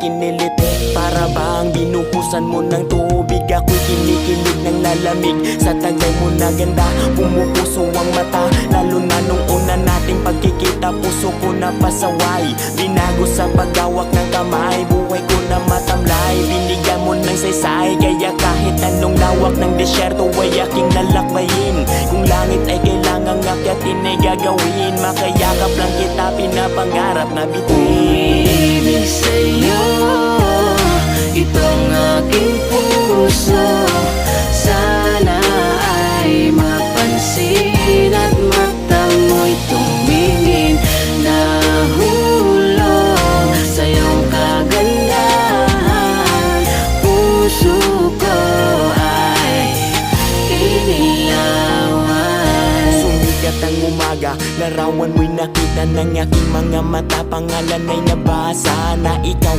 kiniliti. Para bang binuhusan mo ng tubig, ako'y kinikilig ng lalamig. Sa tagay mo na ganda, pumupuso ang mata. Lalo na nung una nating pagkikita, puso ko na pasaway. Binago sa paghawak ng kamay, buhay ko na matamlay. Binigyan mo ng saysay, kaya kahit anong lawak ng desyerto ay aking lalakbayin. Kung langit ay kailangang akyatin ay gagawin. Makayakap lang kita, pinapangarap na bituin. Ibig sa'yo, itong aking puso, sana ay mapansin at mata mo'y tumingin. Nahulog sa iyong kagandahan, puso ko ay inilawan. Sumikat ang umaga, larawan mo'y nakita ng aking mga mata. Pangalan ay nabasa na ikaw